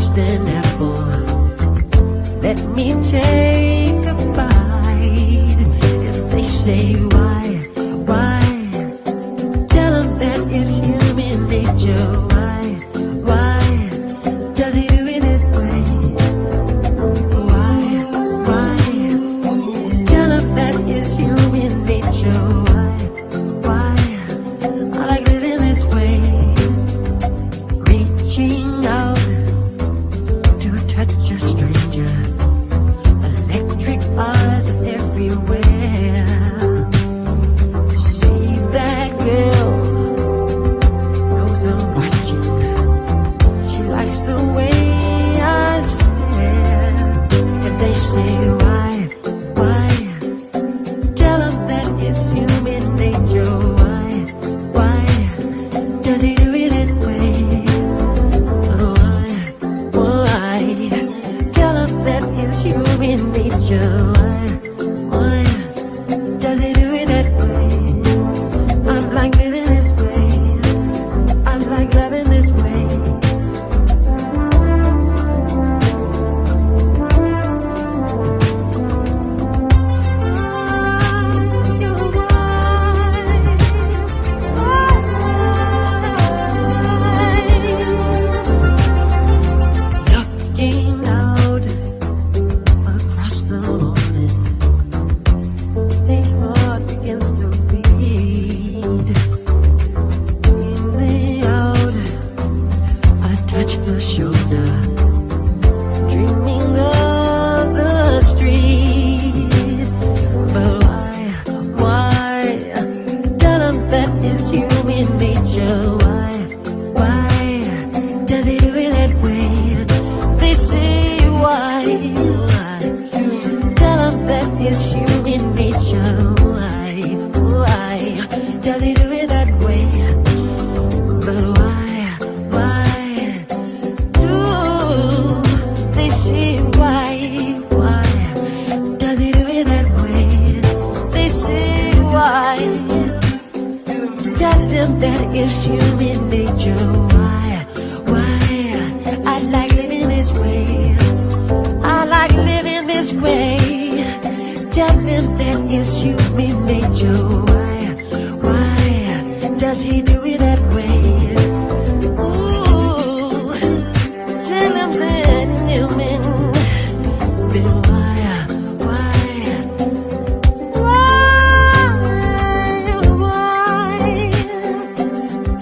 just an apple. Let me take a bite. If they say why, tell them that it's human nature. Why does he do it that way? Why tell them that it's human nature. Why I like living this way, reaching out to touch a stranger. Electric eyes are everywhere. See that girl, knows I'm watching. She likes the way I stare. If they say why, tell them that it's human nature. Why does he do it that way? Why tell them that it's human nature. Why does he do it that way? I'm like living this way. I'm like loving this way. Looking out across the morning, the heart begins to beat. In the out, I touch her shoulder, dreaming of the street. But why tell them that it's human nature? Why does he do it that way? They say why tell them that it's human nature. Why does he do it that way? But why do they say why does he do it that way? They say why, tell them that it's human nature. Why I like living this way. I like living this way. Tell them that it's human nature. Why does he do it that way? Ooh, tell them that it's human. Then why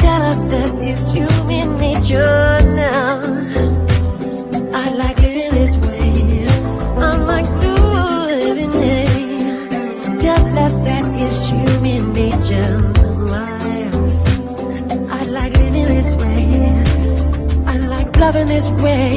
tell them that it's human nature now. I like living this way. I'm like living it. Tell them that it's human nature. I like living this way. I like loving this way.